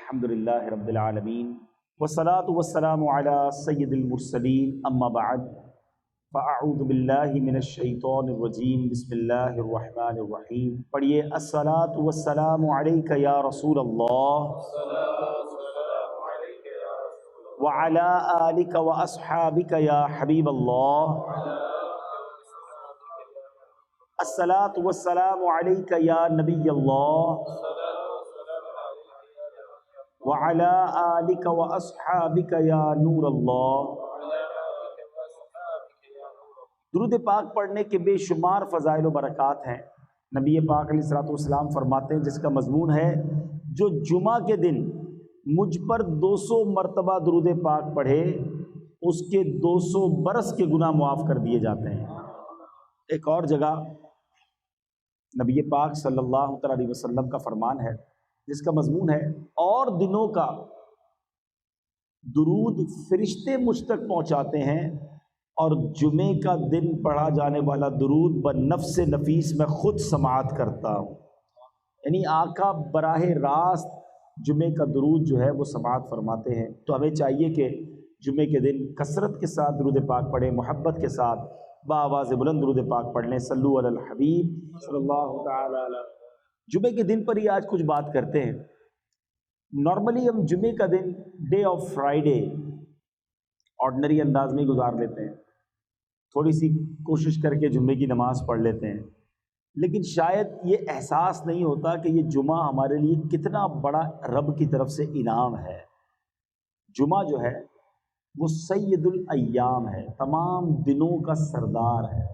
الحمدللہ رب العالمین والصلاة والسلام علی سید المرسلین اما بعد فاعوذ باللہ من الشیطان الرجیم بسم اللہ الرحمن الرحیم. پڑھیے الصلاة والسلام علیک یا رسول اللہ وعلی آلک واصحابک یا حبیب اللہ. الصلاة والسلام علیک یا نبی اللہ وعلی آلک واصحابک یا نور اللہ. درود پاک پڑھنے کے بے شمار فضائل و برکات ہیں. نبی پاک علیہ الصلوۃ والسلام فرماتے ہیں، جس کا مضمون ہے جو جمعہ کے دن مجھ پر 200 مرتبہ درود پاک پڑھے اس کے 200 برس کے گناہ معاف کر دیے جاتے ہیں. ایک اور جگہ نبی پاک صلی اللہ تعالی علیہ وسلم کا فرمان ہے جس کا مضمون ہے اور دنوں کا درود فرشتے مجھ تک پہنچاتے ہیں اور جمعے کا دن پڑھا جانے والا درود بنفس نفیس میں خود سماعت کرتا ہوں. یعنی آقا براہ راست جمعے کا درود جو ہے وہ سماعت فرماتے ہیں. تو ہمیں چاہیے کہ جمعے کے دن کثرت کے ساتھ درود پاک پڑھیں، محبت کے ساتھ بآواز بلند درود پاک پڑھ لیں. صلو علی الحبیب صلی اللہ تعالی علیہ. جمعے کے دن پر ہی آج کچھ بات کرتے ہیں. نارملی ہم جمعے کا دن ڈے آف فرائیڈے آرڈنری انداز میں گزار لیتے ہیں، تھوڑی سی کوشش کر کے جمعے کی نماز پڑھ لیتے ہیں، لیکن شاید یہ احساس نہیں ہوتا کہ یہ جمعہ ہمارے لیے کتنا بڑا رب کی طرف سے انعام ہے. جمعہ جو ہے وہ سید الایام ہے، تمام دنوں کا سردار ہے.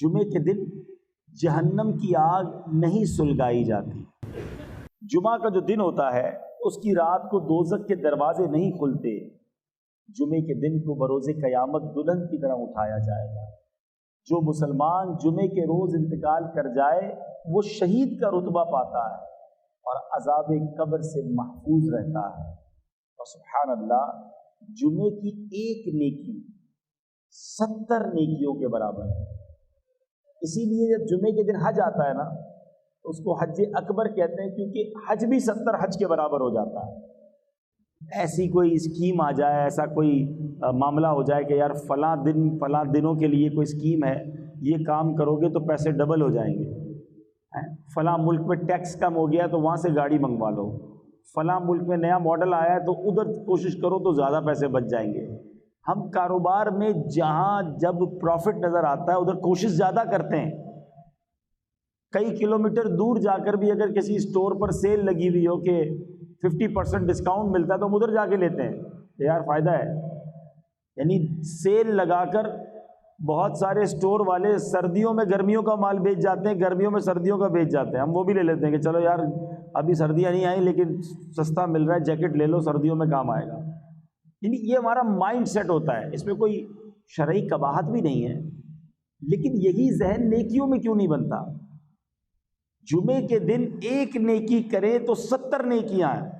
جمعے کے دن جہنم کی آگ نہیں سلگائی جاتی. جمعہ کا جو دن ہوتا ہے اس کی رات کو دوزخ کے دروازے نہیں کھلتے. جمعے کے دن کو بروز قیامت دلہن کی طرح اٹھایا جائے گا. جو مسلمان جمعے کے روز انتقال کر جائے وہ شہید کا رتبہ پاتا ہے اور عذاب قبر سے محفوظ رہتا ہے. اور سبحان اللہ، جمعے کی ایک نیکی 70 نیکیوں کے برابر ہے. اسی لیے جب جمعے کے دن حج آتا ہے نا تو اس کو حج اکبر کہتے ہیں، کیونکہ حج بھی 70 حج کے برابر ہو جاتا ہے. ایسی کوئی اسکیم آ جائے، ایسا کوئی معاملہ ہو جائے کہ یار فلاں دن فلاں دنوں کے لیے کوئی اسکیم ہے، یہ کام کرو گے تو پیسے ڈبل ہو جائیں گے. فلاں ملک میں ٹیکس کم ہو گیا تو وہاں سے گاڑی منگوا لو، فلاں ملک میں نیا ماڈل آیا ہے تو ادھر کوشش کرو تو زیادہ پیسے بچ جائیں گے. ہم کاروبار میں جہاں جب پروفٹ نظر آتا ہے ادھر کوشش زیادہ کرتے ہیں. کئی کلومیٹر دور جا کر بھی اگر کسی اسٹور پر سیل لگی ہوئی ہو کہ 50% ڈسکاؤنٹ ملتا ہے تو ہم ادھر جا کے لیتے ہیں کہ یار فائدہ ہے. یعنی سیل لگا کر بہت سارے اسٹور والے سردیوں میں گرمیوں کا مال بیچ جاتے ہیں، گرمیوں میں سردیوں کا بیچ جاتے ہیں. ہم وہ بھی لے لیتے ہیں کہ چلو یار ابھی سردیاں نہیں آئیں لیکن سستا مل رہا ہے، جیکٹ لے لو سردیوں میں کام آئے گا. یعنی یہ ہمارا مائنڈ سیٹ ہوتا ہے، اس میں کوئی شرعی قباحت بھی نہیں ہے. لیکن یہی ذہن نیکیوں میں کیوں نہیں بنتا؟ جمعے کے دن ایک نیکی کریں تو 70 نیکیاں ہیں.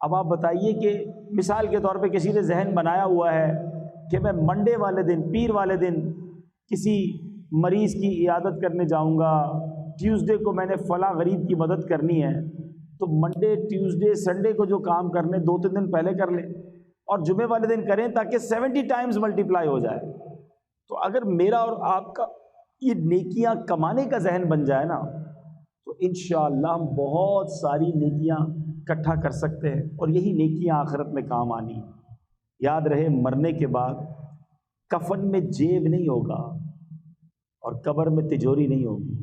اب آپ بتائیے کہ مثال کے طور پہ کسی نے ذہن بنایا ہوا ہے کہ میں منڈے والے دن، پیر والے دن کسی مریض کی عیادت کرنے جاؤں گا، ٹیوزڈے کو میں نے فلاں غریب کی مدد کرنی ہے، تو منڈے ٹیوزڈے سنڈے کو جو کام کرنے 2-3 دن پہلے کر لیں اور جمعے والے دن کریں تاکہ 70 ٹائمز ملٹیپلائی ہو جائے. تو اگر میرا اور آپ کا یہ نیکیاں کمانے کا ذہن بن جائے نا تو انشاءاللہ ہم بہت ساری نیکیاں اکٹھا کر سکتے ہیں اور یہی نیکیاں آخرت میں کام آنی. یاد رہے مرنے کے بعد کفن میں جیب نہیں ہوگا اور قبر میں تجوری نہیں ہوگی.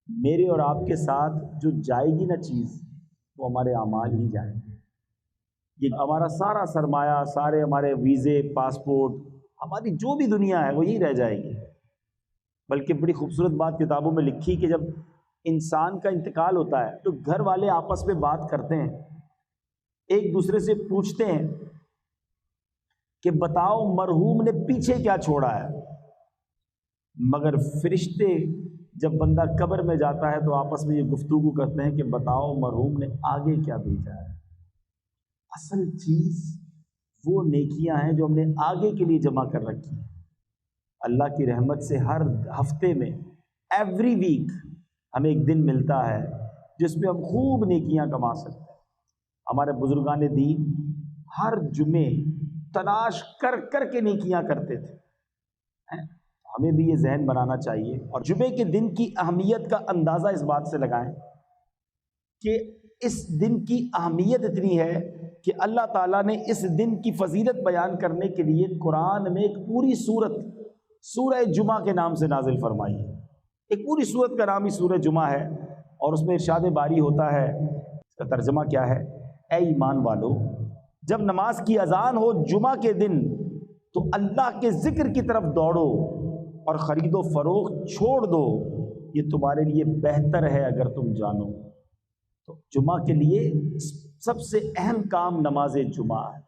میرے اور آپ کے ساتھ جو جائے گی نا چیز وہ ہمارے اعمال ہی جائیں گے. یہ ہمارا سارا سرمایہ، سارے ہمارے ویزے، پاسپورٹ، ہماری جو بھی دنیا ہے وہ یہی رہ جائے گی. بلکہ بڑی خوبصورت بات کتابوں میں لکھی کہ جب انسان کا انتقال ہوتا ہے تو گھر والے آپس میں بات کرتے ہیں، ایک دوسرے سے پوچھتے ہیں کہ بتاؤ مرحوم نے پیچھے کیا چھوڑا ہے. مگر فرشتے جب بندہ قبر میں جاتا ہے تو آپس میں یہ گفتگو کرتے ہیں کہ بتاؤ مرحوم نے آگے کیا بھیجا ہے. اصل چیز وہ نیکیاں ہیں جو ہم نے آگے کے لیے جمع کر رکھی ہیں. اللہ کی رحمت سے ہر ہفتے میں ایوری ویک ہمیں ایک دن ملتا ہے جس میں ہم خوب نیکیاں کما سکتے ہیں. ہمارے بزرگان دین ہر جمعے تلاش کر کر کے نیکیاں کرتے تھے. ہمیں بھی یہ ذہن بنانا چاہیے. اور جمعے کے دن کی اہمیت کا اندازہ اس بات سے لگائیں کہ اس دن کی اہمیت اتنی ہے کہ اللہ تعالیٰ نے اس دن کی فضیلت بیان کرنے کے لیے قرآن میں ایک پوری سورت سورہ جمعہ کے نام سے نازل فرمائی ہے. ایک پوری سورت کا نام ہی سورہ جمعہ ہے. اور اس میں ارشاد باری ہوتا ہے, اس کا ترجمہ کیا ہے؟ اے ایمان والو, جب نماز کی اذان ہو جمعہ کے دن تو اللہ کے ذکر کی طرف دوڑو اور خرید و فروخت چھوڑ دو, یہ تمہارے لیے بہتر ہے اگر تم جانو. تو جمعہ کے لیے سب سے اہم کام نماز جمعہ ہے.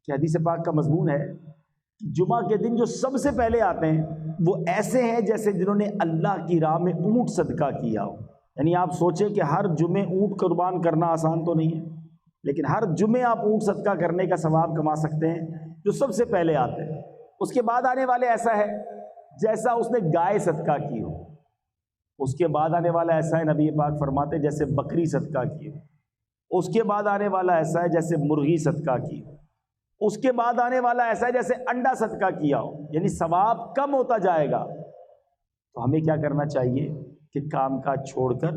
کہ حدیث پاک کا مضمون ہے کہ جمعہ کے دن جو سب سے پہلے آتے ہیں وہ ایسے ہیں جیسے جنہوں نے اللہ کی راہ میں اونٹ صدقہ کیا ہو. یعنی آپ سوچیں کہ ہر جمعے اونٹ قربان کرنا آسان تو نہیں ہے, لیکن ہر جمعے آپ اونٹ صدقہ کرنے کا ثواب کما سکتے ہیں جو سب سے پہلے آتے ہیں. اس کے بعد آنے والے ایسا ہے جیسا اس نے گائے صدقہ کی ہو. اس کے بعد آنے والا ایسا ہے, نبی پاک فرماتے جیسے بکری صدقہ کی ہو. اس کے بعد آنے والا ایسا ہے جیسے مرغی صدقہ کی ہو. اس کے بعد آنے والا ایسا ہے جیسے انڈا صدقہ کیا ہو. یعنی ثواب کم ہوتا جائے گا. تو ہمیں کیا کرنا چاہیے کہ کام کاج چھوڑ کر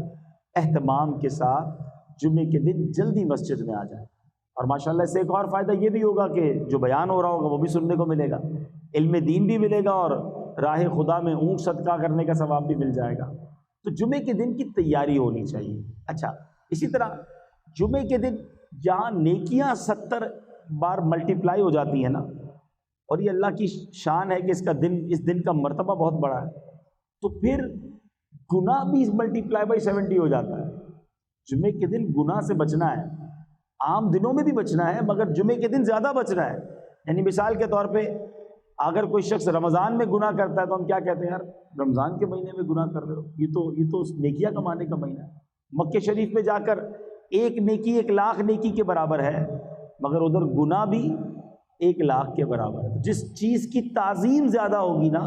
اہتمام کے ساتھ جمعے کے دن جلدی مسجد میں آ جائیں. اور ماشاءاللہ سے ایک اور فائدہ یہ بھی ہوگا کہ جو بیان ہو رہا ہوگا وہ بھی سننے کو ملے گا, علم دین بھی ملے گا اور راہ خدا میں اونٹ صدقہ کرنے کا ثواب بھی مل جائے گا. تو جمعے کے دن کی تیاری ہونی چاہیے. اچھا, اسی طرح جمعے کے دن جہاں نیکیاں 70 بار ملٹیپلائی ہو جاتی ہیں نا, اور یہ اللہ کی شان ہے کہ اس دن کا مرتبہ بہت بڑا ہے, تو پھر گناہ بھی ملٹیپلائی بائی 70 ہو جاتا ہے. جمعے کے دن گناہ سے بچنا ہے. عام دنوں میں بھی بچنا ہے مگر جمعے کے دن زیادہ بچنا ہے. یعنی مثال کے طور پہ اگر کوئی شخص رمضان میں گناہ کرتا ہے تو ہم کیا کہتے ہیں, یار رمضان کے مہینے میں گناہ کر رہے ہو, یہ تو نیکیاں کمانے کا مہینہ ہے. مکہ شریف میں جا کر ایک نیکی 1,00,000 نیکی کے برابر ہے, مگر ادھر گناہ بھی 1,00,000 کے برابر ہے. جس چیز کی تعظیم زیادہ ہوگی نا,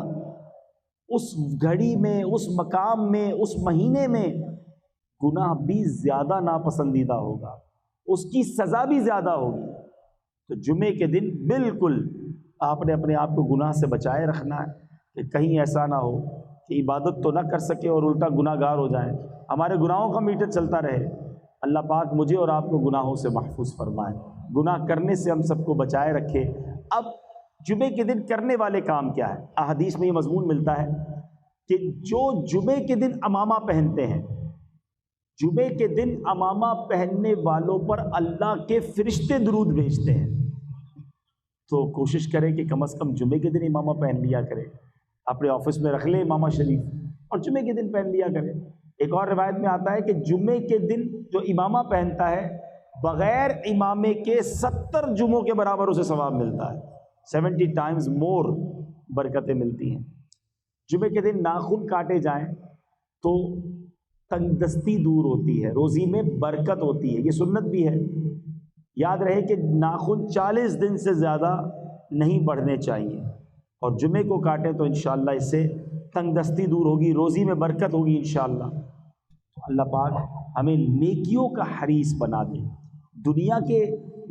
اس گھڑی میں, اس مقام میں, اس مہینے میں گناہ بھی زیادہ ناپسندیدہ ہوگا, اس کی سزا بھی زیادہ ہوگی. تو جمعے کے دن بالکل آپ نے اپنے آپ کو گناہ سے بچائے رکھنا ہے کہ کہیں ایسا نہ ہو کہ عبادت تو نہ کر سکے اور الٹا گناہ گار ہو جائیں. ہمارے گناہوں کا میٹر چلتا رہے. اللہ پاک مجھے اور آپ کو گناہوں سے محفوظ فرمائے, گناہ کرنے سے ہم سب کو بچائے رکھے. اب جمعے کے دن کرنے والے کام کیا ہے؟ احادیث میں یہ مضمون ملتا ہے کہ جو جمعے کے دن عمامہ پہنتے ہیں, جمعے کے دن عمامہ پہننے والوں پر اللہ کے فرشتے درود بھیجتے ہیں. تو کوشش کریں کہ کم از کم جمعے کے دن امامہ پہن لیا کرے. اپنے آفس میں رکھ لیں امامہ شریف اور جمعے کے دن پہن لیا کرے. ایک اور روایت میں آتا ہے کہ جمعے کے دن جو امامہ پہنتا ہے بغیر امامے کے 70 جمعوں کے برابر اسے ثواب ملتا ہے. 70 ٹائمز مور برکتیں ملتی ہیں. جمعے کے دن ناخن کاٹے جائیں تو تنگ دستی دور ہوتی ہے, روزی میں برکت ہوتی ہے. یہ سنت بھی ہے. یاد رہے کہ ناخن 40 دن سے زیادہ نہیں بڑھنے چاہیے, اور جمعے کو کاٹیں تو انشاءاللہ اس سے تنگ دستی دور ہوگی, روزی میں برکت ہوگی انشاءاللہ. تو اللہ پاک ہمیں نیکیوں کا حریص بنا دے. دنیا کے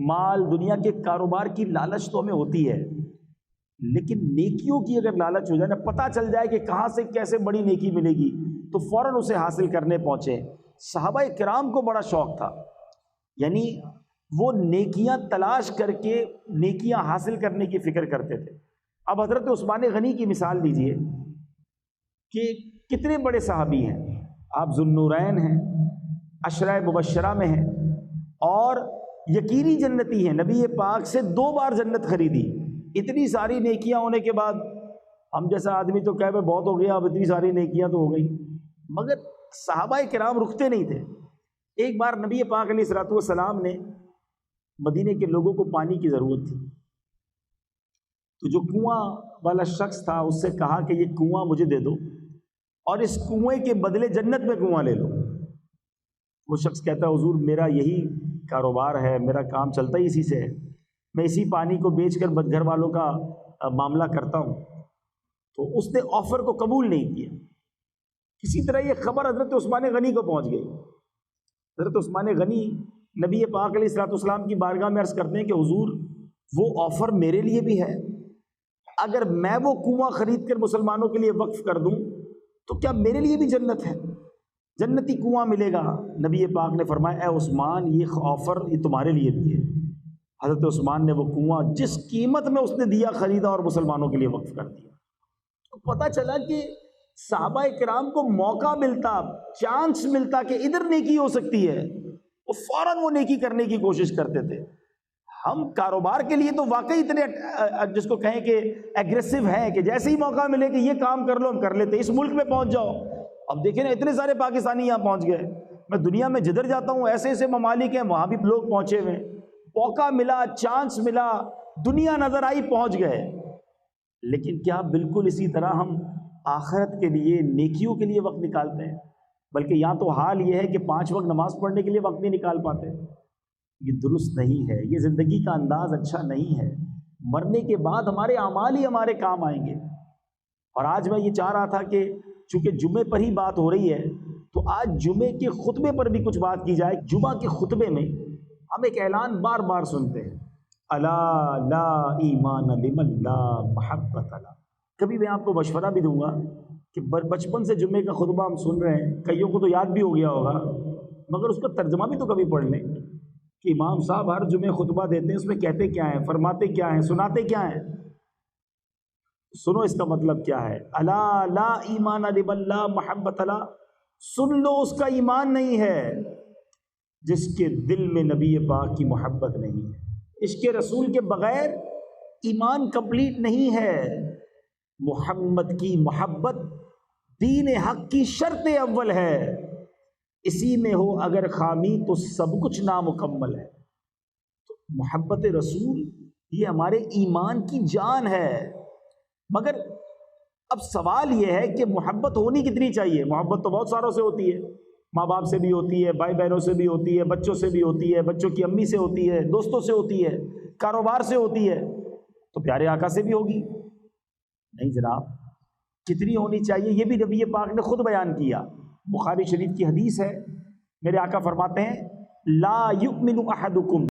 مال, دنیا کے کاروبار کی لالچ تو ہمیں ہوتی ہے, لیکن نیکیوں کی اگر لالچ ہو جائے نا, پتہ چل جائے کہ کہاں سے کیسے بڑی نیکی ملے گی, تو فوراً اسے حاصل کرنے پہنچے. صحابہ کرام کو بڑا شوق تھا, یعنی وہ نیکیاں تلاش کر کے نیکیاں حاصل کرنے کی فکر کرتے تھے. اب حضرت عثمان غنی کی مثال لیجئے کہ کتنے بڑے صحابی ہیں. آپ ذوالنورین ہیں, عشرہ مبشرہ میں ہیں, اور یقینی جنتی ہیں. نبی پاک سے 2 بار جنت خریدی. اتنی ساری نیکیاں ہونے کے بعد ہم جیسا آدمی تو کہے بہت ہو گیا, اب اتنی ساری نیکیاں تو ہو گئی, مگر صحابہ کرام رکتے نہیں تھے. ایک بار نبی پاک علیہ الصلوۃ والسلام نے مدینے کے لوگوں کو پانی کی ضرورت تھی, تو جو کنواں والا شخص تھا اس سے کہا کہ یہ کنواں مجھے دے دو اور اس کنویں کے بدلے جنت میں کنواں لے لو. وہ شخص کہتا ہے حضور میرا یہی کاروبار ہے, میرا کام چلتا ہی اسی سے ہے, میں اسی پانی کو بیچ کر گھر والوں کا معاملہ کرتا ہوں. تو اس نے آفر کو قبول نہیں کیا. کسی طرح یہ خبر حضرت عثمان غنی کو پہنچ گئی. حضرت عثمان غنی نبی پاک علیہ الصلوۃ والسلام کی بارگاہ میں عرض کرتے ہیں کہ حضور وہ آفر میرے لیے بھی ہے، اگر میں وہ کنواں خرید کر مسلمانوں کے لیے وقف کر دوں تو کیا میرے لیے بھی جنت ہے، جنتی کنواں ملے گا؟ نبی پاک نے فرمایا اے عثمان یہ آفر یہ تمہارے لیے بھی ہے۔ حضرت عثمان نے وہ کنواں جس قیمت میں اس نے دیا خریدا اور مسلمانوں کے لیے وقف کر دیا۔ تو پتہ چلا کہ صحابہ کرام کو موقع ملتا، چانس ملتا کہ ادھر نیکی ہو سکتی ہے، وہ فوراً وہ نیکی کرنے کی کوشش کرتے تھے۔ ہم کاروبار کے لیے تو واقعی اتنے جس کو کہیں کہ ایگریسو ہیں کہ جیسے ہی موقع ملے کہ یہ کام کر لو ہم کر لیتے، اس ملک میں پہنچ جاؤ۔ اب دیکھیں نا اتنے سارے پاکستانی یہاں پہنچ گئے، میں دنیا میں جدھر جاتا ہوں ایسے ایسے ممالک ہیں وہاں بھی لوگ پہنچے ہوئے، موقع ملا، چانس ملا، دنیا نظر آئی، پہنچ گئے۔ لیکن کیا بالکل اسی طرح ہم آخرت کے لیے نیکیوں کے لیے وقت نکالتے ہیں؟ بلکہ یہاں تو حال یہ ہے کہ 5 وقت نماز پڑھنے کے لیے وقت نہیں نکال پاتے۔ یہ درست نہیں ہے، یہ زندگی کا انداز اچھا نہیں ہے۔ مرنے کے بعد ہمارے اعمال ہی ہمارے کام آئیں گے۔ اور آج میں یہ چاہ رہا تھا کہ چونکہ جمعے پر ہی بات ہو رہی ہے تو آج جمعے کے خطبے پر بھی کچھ بات کی جائے۔ جمعہ کے خطبے میں ہم ایک اعلان بار بار سنتے ہیں، الا لا ایمان لمن لا محبت له۔ کبھی میں آپ کو مشورہ بھی دوں گا کہ بچپن سے جمعے کا خطبہ ہم سن رہے ہیں، کئیوں کو تو یاد بھی ہو گیا ہوگا، مگر اس کا ترجمہ بھی تو کبھی پڑھ لیں کہ امام صاحب ہر جمعے خطبہ دیتے ہیں، اس میں کہتے کیا ہیں، فرماتے کیا ہیں، سناتے کیا ہیں۔ سنو اس کا مطلب کیا ہے، الا لا ایمان لمن لا محبت له، سن لو اس کا ایمان نہیں ہے جس کے دل میں نبی پاک کی محبت نہیں ہے۔ عشق رسول کے بغیر ایمان کمپلیٹ نہیں ہے۔ محمد کی محبت دین حق کی شرط اول ہے، اسی میں ہو اگر خامی تو سب کچھ نامکمل ہے۔ تو محبت رسول یہ ہمارے ایمان کی جان ہے۔ مگر اب سوال یہ ہے کہ محبت ہونی کتنی چاہیے؟ محبت تو بہت ساروں سے ہوتی ہے، ماں باپ سے بھی ہوتی ہے، بھائی بہنوں سے بھی ہوتی ہے، بچوں سے بھی ہوتی ہے، بچوں کی امی سے ہوتی ہے، دوستوں سے ہوتی ہے، کاروبار سے ہوتی ہے، تو پیارے آقا سے بھی ہوگی؟ نہیں جناب، کتنی ہونی چاہیے یہ بھی نبی پاک نے خود بیان کیا۔ بخاری شریف کی حدیث ہے، میرے آقا فرماتے ہیں لا یؤمن احدکم